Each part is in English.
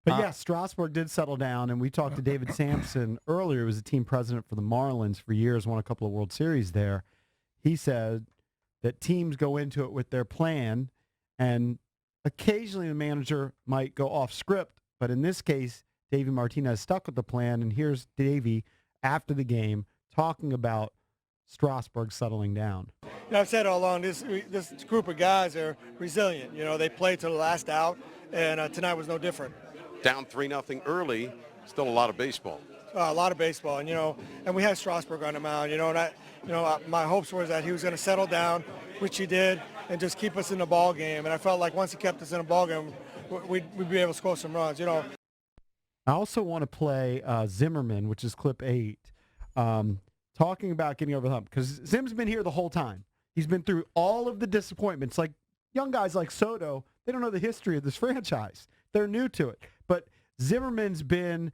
But yeah, Strasburg did settle down, and we talked to David Sampson earlier. He was a team president for the Marlins for years, won a couple of World Series there. He said that teams go into it with their plan, and occasionally the manager might go off script, but in this case, Davey Martinez stuck with the plan, and here's Davey after the game talking about Strasburg settling down. I've said all along, this group of guys are resilient. They played to the last out, and tonight was no different. Down 3-0 early, still a lot of baseball. A lot of baseball, and we had Strasburg on the mound, my hopes were that he was going to settle down, which he did, and just keep us in the ball game. And I felt like once he kept us in the ball game, we'd be able to score some runs, I also want to play Zimmerman, which is clip 8, talking about getting over the hump, because Zim's been here the whole time. He's been through all of the disappointments. Like young guys like Soto, they don't know the history of this franchise. They're new to it. But Zimmerman's been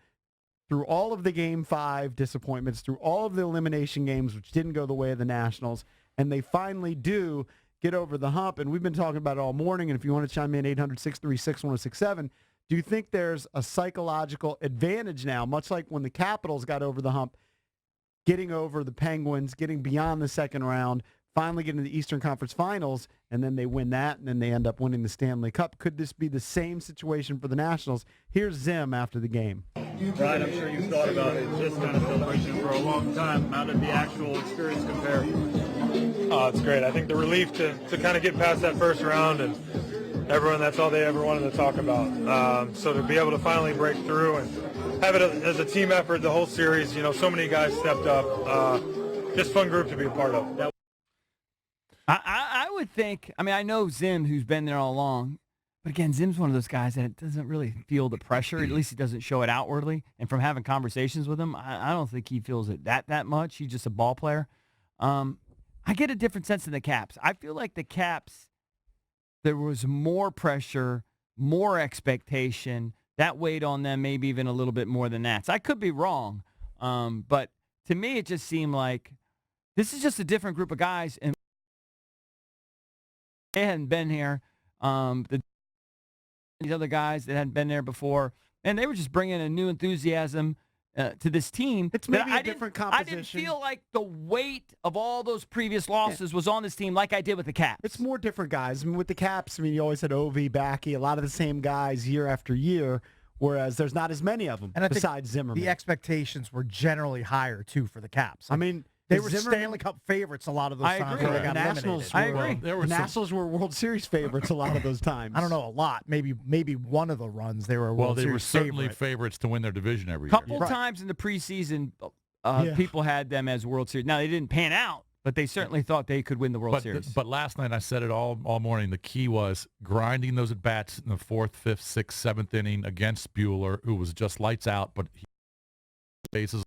through all of the Game 5 disappointments, through all of the elimination games, which didn't go the way of the Nationals, and they finally do get over the hump. And we've been talking about it all morning, and if you want to chime in, 800-636-1067, do you think there's a psychological advantage now, much like when the Capitals got over the hump, getting over the Penguins, getting beyond the second round, finally getting to the Eastern Conference Finals, and then they win that, and then they end up winning the Stanley Cup? Could this be the same situation for the Nationals? Here's Zim after the game. Brian, I'm sure you've thought about this kind of celebration for a long time. How did the actual experience compare? It's great. I think the relief to kind of get past that first round, and everyone, that's all they ever wanted to talk about. So to be able to finally break through and have it as a team effort the whole series, so many guys stepped up. Just fun group to be a part of. I would think, I know Zim, who's been there all along, but again, Zim's one of those guys that doesn't really feel the pressure. At least he doesn't show it outwardly. And from having conversations with him, I don't think he feels it that much. He's just a ball player. I get a different sense in the Caps. I feel like the Caps, there was more pressure, more expectation. That weighed on them maybe even a little bit more than Nats. I could be wrong, but to me it just seemed like this is just a different group of guys, and they hadn't been here. These other guys that hadn't been there before, and they were just bringing a new enthusiasm to this team. It's maybe a different composition. I didn't feel like the weight of all those previous losses was on this team like I did with the Caps. It's more different guys. With the Caps, you always had Ovi, Backey, a lot of the same guys year after year, whereas there's not as many of them besides Zimmerman. The expectations were generally higher, too, for the Caps. They were Stanley Cup favorites a lot of those times. Agree. They got Nationals eliminated. the Nationals were World Series favorites a lot of those times. I don't know, a lot. Maybe one of the runs they were World Series they were certainly favorites to win their division every year. Couple times in the preseason, people had them as World Series. Now, they didn't pan out, but they certainly thought they could win the World Series. But last night, I said it all morning, the key was grinding those at-bats in the 4th, 5th, 6th, 7th inning against Buehler, who was just lights out, but bases.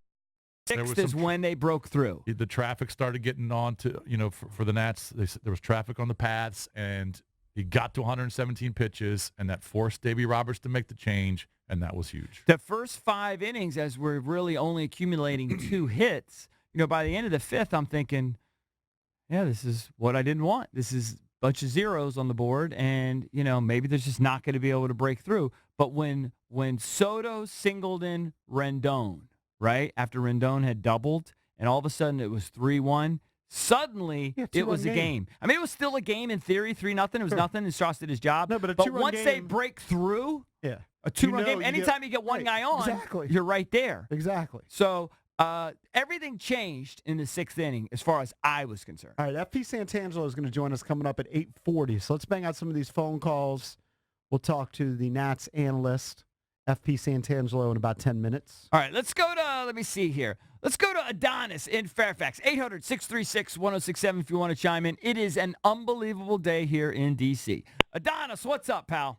6th is when they broke through. The traffic started getting on to, for the Nats. There was traffic on the paths, and he got to 117 pitches, and that forced Davey Roberts to make the change, and that was huge. The first 5 innings, as we're really only accumulating 2 hits, by the end of the 5th, I'm thinking, yeah, this is what I didn't want. This is a bunch of zeros on the board, and, maybe there's just not going to be able to break through. But when Soto singled in Rendon, right, after Rendon had doubled, and all of a sudden it was 3-1, suddenly it was a game. It was still a game in theory, 3-0. It was nothing, and Strauss did his job. No, but once they break through, a 2-run game, anytime you get one guy on, you're right there. Exactly. So everything changed in the 6th inning as far as I was concerned. All right, FP Santangelo is going to join us coming up at 8:40. So let's bang out some of these phone calls. We'll talk to the Nats analyst, FP Santangelo, in about 10 minutes. All right, let's go to, let me see here. Let's go to Adonis in Fairfax. 800-636-1067 if you want to chime in. It is an unbelievable day here in D.C. Adonis, what's up, pal?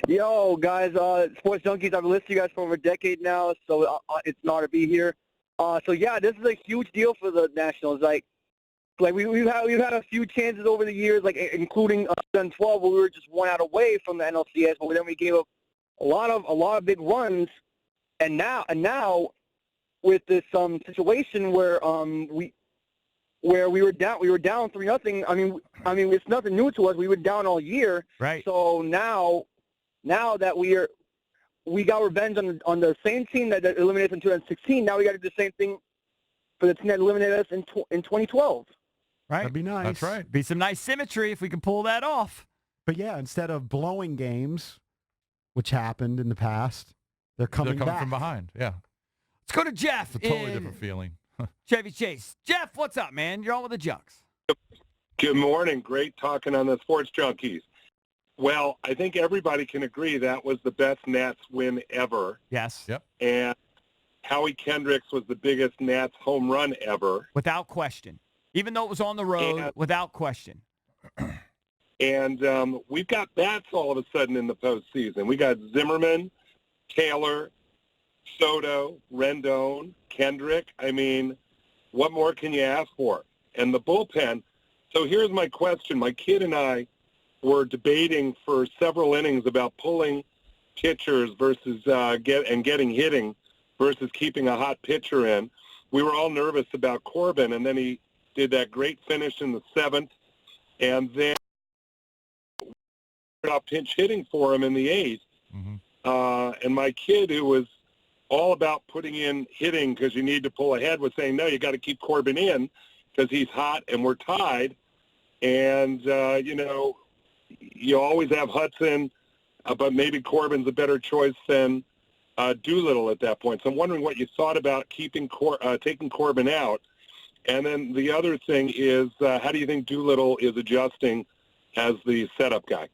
Yo, guys, Sports Junkies, I've been listening to you guys for over a decade now, so it's an honor to be here. This is a huge deal for the Nationals. We've had a few chances over the years, including 2012, where we were just 1 out away from the NLCS, but then we gave up a lot of big runs, and now with this situation where we were down 3-0. It's nothing new to us. We were down all year. Right. So now that we are we got revenge on the same team that eliminated us in 2016. Now we got to do the same thing for the team that eliminated us in 2012. Right. That'd be nice. That's right. Be some nice symmetry if we can pull that off. But yeah, instead of blowing games, which happened in the past, they're coming back. from behind. Yeah. Let's go to Jeff. It's a totally in different feeling. Chevy Chase. Jeff, what's up, man? You're on with the Junks. Good morning. Great talking on the Sports Junkies. Well, I think everybody can agree that was the best Nats win ever. Yes. Yep. And Howie Kendricks was the biggest Nats home run ever. Without question. Even though it was on the road, And- without question. And we've got bats all of a sudden in the postseason. We got Zimmerman, Taylor, Soto, Rendon, Kendrick. I mean, what more can you ask for? And the bullpen. So here's my question. My kid and I were debating for several innings about pulling pitchers versus getting hitting versus keeping a hot pitcher in. We were all nervous about Corbin, and then he did that great finish in the 7th, and then pinch hitting for him in the 8th. Mm-hmm. And my kid, who was all about putting in hitting because you need to pull ahead, was saying, no, you got to keep Corbin in because he's hot and we're tied. And, you always have Hudson, but maybe Corbin's a better choice than Doolittle at that point. So I'm wondering what you thought about taking Corbin out. And then the other thing is, how do you think Doolittle is adjusting as the setup guy?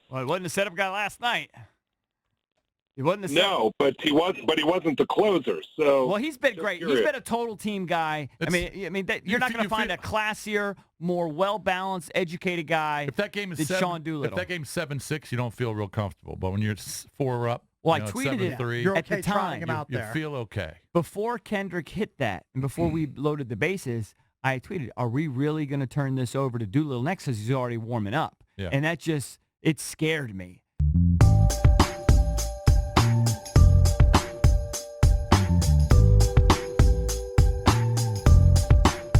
Well, he wasn't the setup guy last night. He wasn't the No, but he wasn't the closer. So well, he's been great. curious. He's been a total team guy. You're not going to find a classier, more well-balanced, educated guy. If that game is than Sean Doolittle. If that game's 7-6, you don't feel real comfortable. But when you're 4 up, well, I tweeted it 7-3, You're at okay the trying time. him out you there. feel okay. Before Kendrick hit that, and before we loaded the bases, I tweeted, "Are we really going to turn this over to Doolittle next? Because he's already warming up." Yeah. And that it scared me.